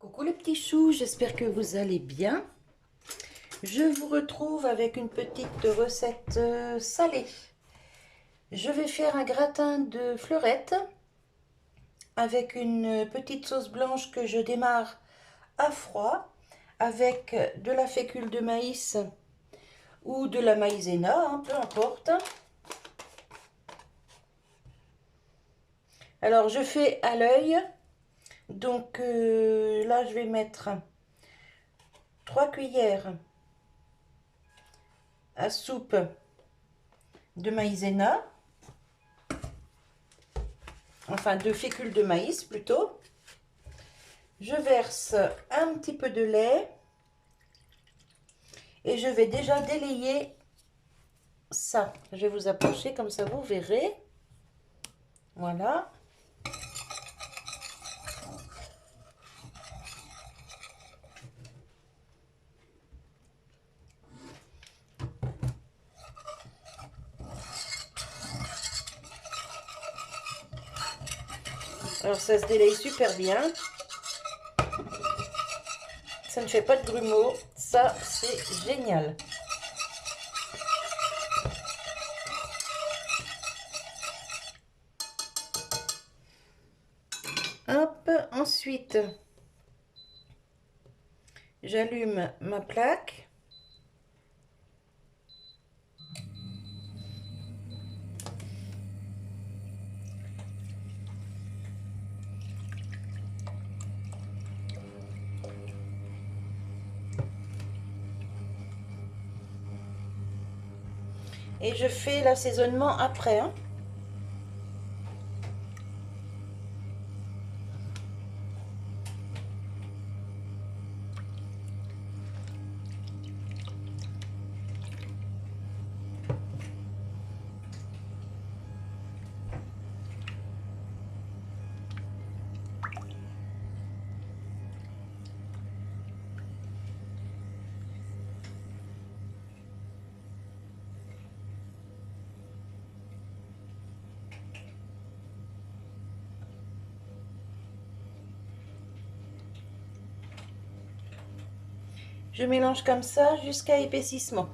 Coucou les petits choux, j'espère que vous allez bien. Je vous retrouve avec une petite recette salée. Je vais faire un gratin de fleurettes avec une petite sauce blanche que je démarre à froid avec de la fécule de maïs ou de la maïzena, peu importe. Alors je fais à l'œil, donc là je vais mettre 3 cuillères à soupe de maïzena, enfin de fécule de maïs plutôt. Je verse un petit peu de lait et je vais déjà délayer ça. Je vais vous approcher comme ça vous verrez. Voilà. Alors ça se délaye super bien. Ça ne fait pas de grumeaux. Ça, c'est génial. Hop, ensuite, j'allume ma plaque. Et je fais l'assaisonnement après. Je mélange comme ça jusqu'à épaississement.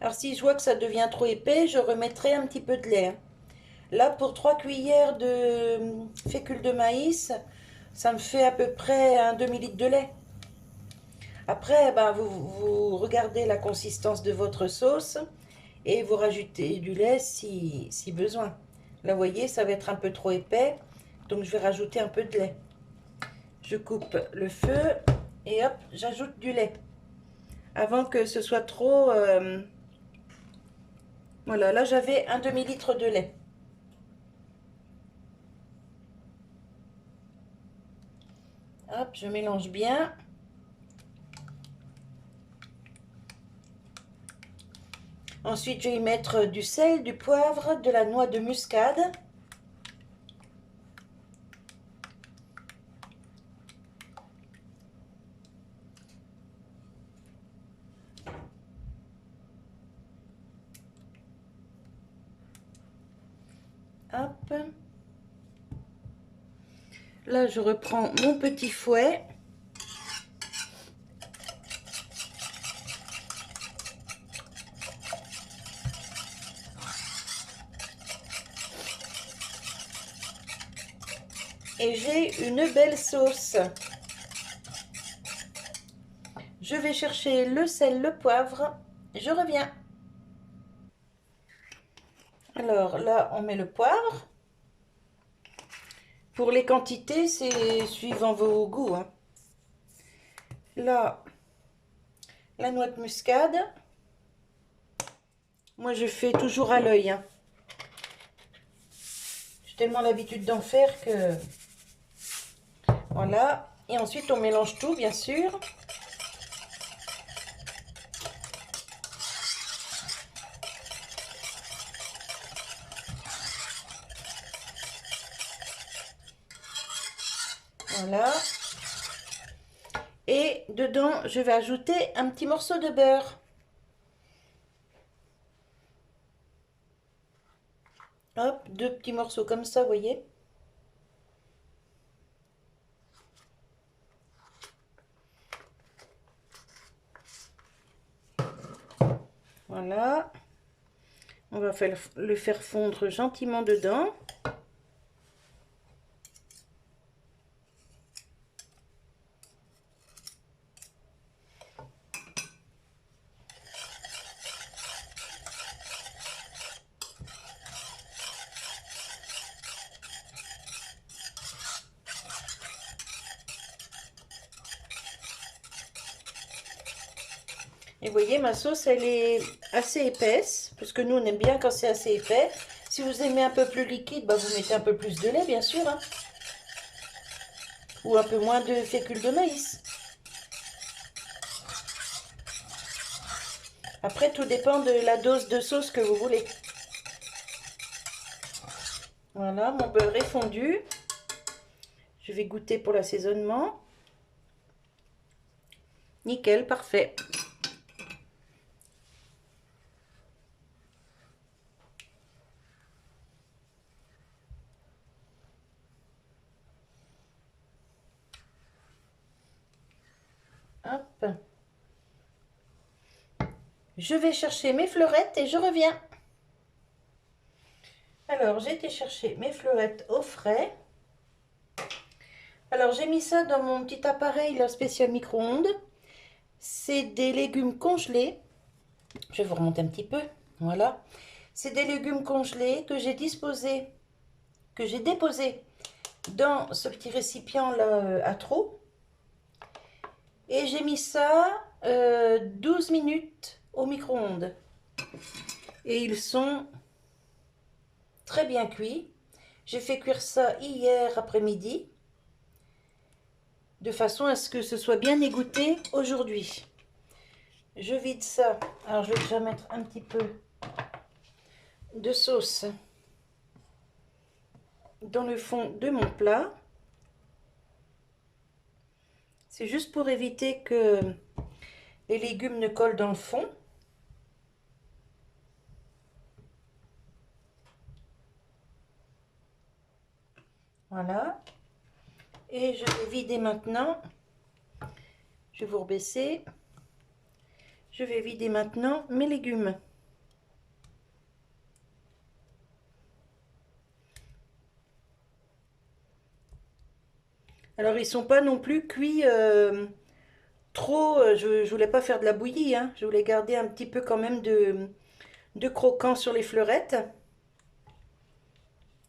Alors si je vois que ça devient trop épais, je remettrai un petit peu de lait. Là, pour 3 cuillères de fécule de maïs, ça me fait à peu près un demi-litre de lait. Après, ben, vous regardez la consistance de votre sauce et vous rajoutez du lait si besoin. Là, vous voyez, ça va être un peu trop épais, donc je vais rajouter un peu de lait. Je coupe le feu et hop, j'ajoute du lait. Avant que ce soit trop... Voilà, là j'avais un demi-litre de lait. Hop, je mélange bien. Ensuite, je vais y mettre du sel, du poivre, de la noix de muscade. Hop. Là, je reprends mon petit fouet. Et j'ai une belle sauce. Je vais chercher le sel, le poivre. Je reviens. Alors là, on met le poivre. Pour les quantités, c'est suivant vos goûts. Là, la noix de muscade. Moi, je fais toujours à l'œil, hein. J'ai tellement l'habitude d'en faire que... Voilà. Et ensuite, on mélange tout, bien sûr. Voilà. Et dedans, je vais ajouter un petit morceau de beurre. Hop, deux petits morceaux comme ça, vous voyez. Voilà. On va le faire fondre gentiment dedans. Et vous voyez, ma sauce, elle est assez épaisse, parce que nous, on aime bien quand c'est assez épais. Si vous aimez un peu plus liquide, bah, vous mettez un peu plus de lait, bien sûr, hein. Ou un peu moins de fécule de maïs. Après, tout dépend de la dose de sauce que vous voulez. Voilà, mon beurre est fondu. Je vais goûter pour l'assaisonnement. Nickel, parfait. Hop. Je vais chercher mes fleurettes et je reviens. Alors, j'ai été chercher mes fleurettes au frais. Alors, j'ai mis ça dans mon petit appareil là, spécial micro-ondes. C'est des légumes congelés. Je vais vous remonter un petit peu. Voilà. C'est des légumes congelés que j'ai déposés dans ce petit récipient là à trous. Et j'ai mis ça 12 minutes au micro-ondes. Et ils sont très bien cuits. J'ai fait cuire ça hier après-midi, de façon à ce que ce soit bien égoutté aujourd'hui. Je vide ça. Alors je vais déjà mettre un petit peu de sauce dans le fond de mon plat. C'est juste pour éviter que les légumes ne collent dans le fond. Voilà. Et je vais vider maintenant. Je vais vous rebaisser. Je vais vider maintenant mes légumes. Alors ils sont pas non plus cuits trop. Je voulais pas faire de la bouillie, hein. Je voulais garder un petit peu quand même de croquant sur les fleurettes.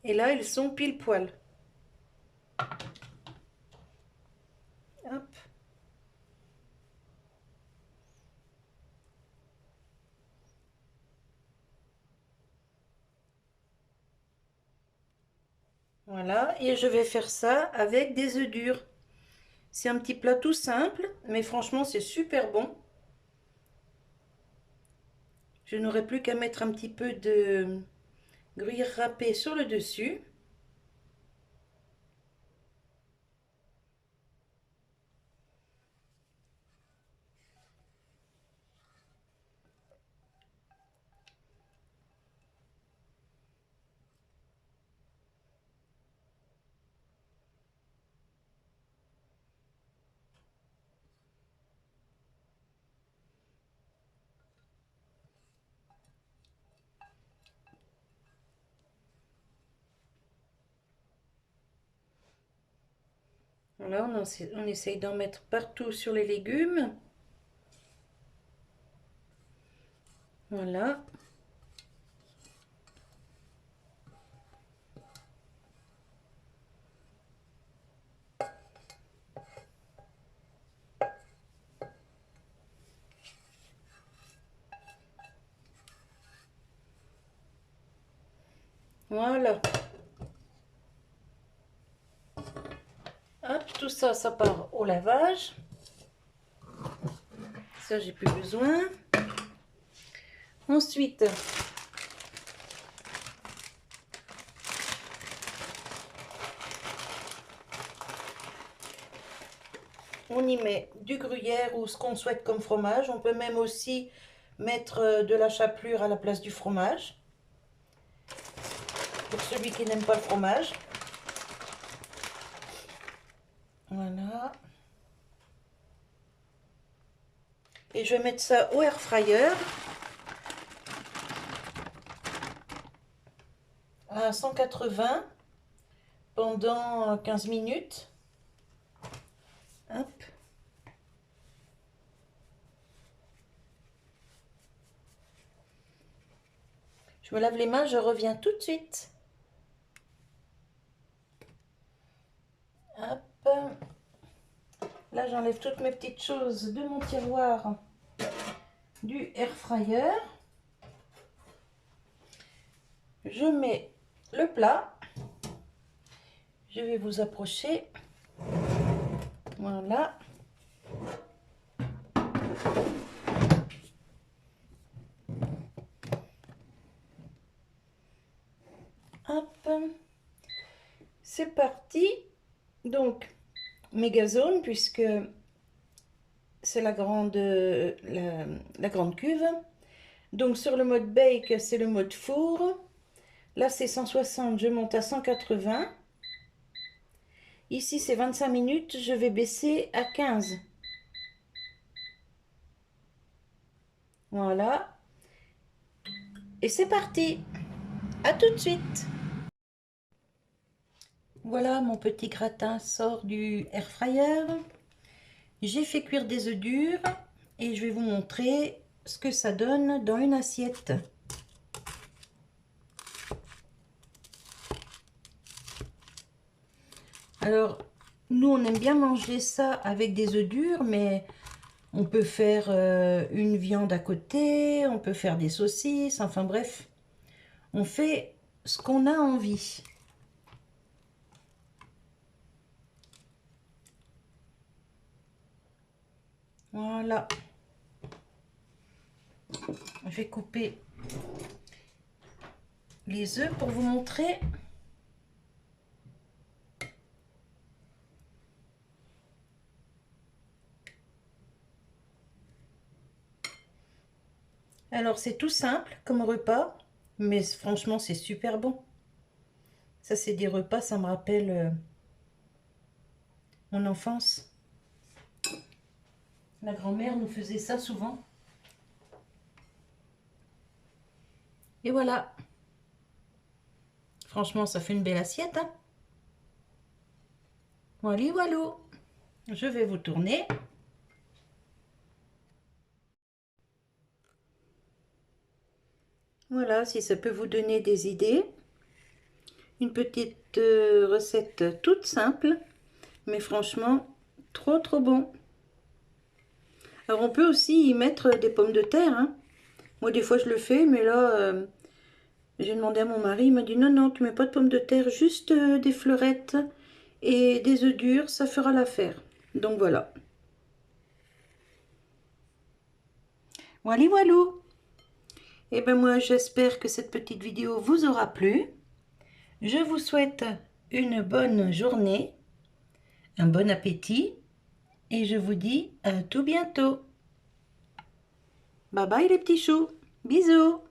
Et là ils sont pile poil. Hop. Voilà, et je vais faire ça avec des œufs durs. C'est un petit plat tout simple, mais franchement c'est super bon. Je n'aurai plus qu'à mettre un petit peu de gruyère râpée sur le dessus. Voilà, on essaye d'en mettre partout sur les légumes. Voilà. Voilà. Hop, tout ça, ça part au lavage. Ça, j'ai plus besoin. Ensuite, on y met du gruyère ou ce qu'on souhaite comme fromage. On peut même aussi mettre de la chapelure à la place du fromage. Pour celui qui n'aime pas le fromage. Voilà. Et je vais mettre ça au air fryer à 180 pendant 15 minutes. Hop. Je me lave les mains, je reviens tout de suite. Hop. Là, j'enlève toutes mes petites choses de mon tiroir du air fryer. Je mets le plat. Je vais vous approcher. Voilà. Hop. C'est parti. Donc, méga zone, puisque c'est la grande cuve. Donc, sur le mode bake, c'est le mode four. Là, c'est 160, je monte à 180. Ici, c'est 25 minutes, je vais baisser à 15. Voilà. Et c'est parti. À tout de suite. Voilà, mon petit gratin sort du air fryer. J'ai fait cuire des œufs durs et je vais vous montrer ce que ça donne dans une assiette. Alors, nous, on aime bien manger ça avec des œufs durs, mais on peut faire une viande à côté, on peut faire des saucisses, enfin bref. On fait ce qu'on a envie. Voilà. Je vais couper les œufs pour vous montrer. Alors, c'est tout simple comme repas, mais franchement, c'est super bon. Ça, c'est des repas, ça me rappelle mon enfance. La grand-mère nous faisait ça souvent. Et voilà. Franchement, ça fait une belle assiette, hein. Voilà, voilà. Je vais vous tourner. Voilà, si ça peut vous donner des idées. Une petite recette toute simple, mais franchement, trop trop bon. Alors on peut aussi y mettre des pommes de terre, hein. Moi des fois je le fais, mais là, j'ai demandé à mon mari, il m'a dit non, non, tu mets pas de pommes de terre, juste des fleurettes et des œufs durs, ça fera l'affaire. Donc voilà. Voilà, voilà. Et ben moi j'espère que cette petite vidéo vous aura plu. Je vous souhaite une bonne journée, un bon appétit et je vous dis à tout bientôt. Bye bye les petits choux, bisous.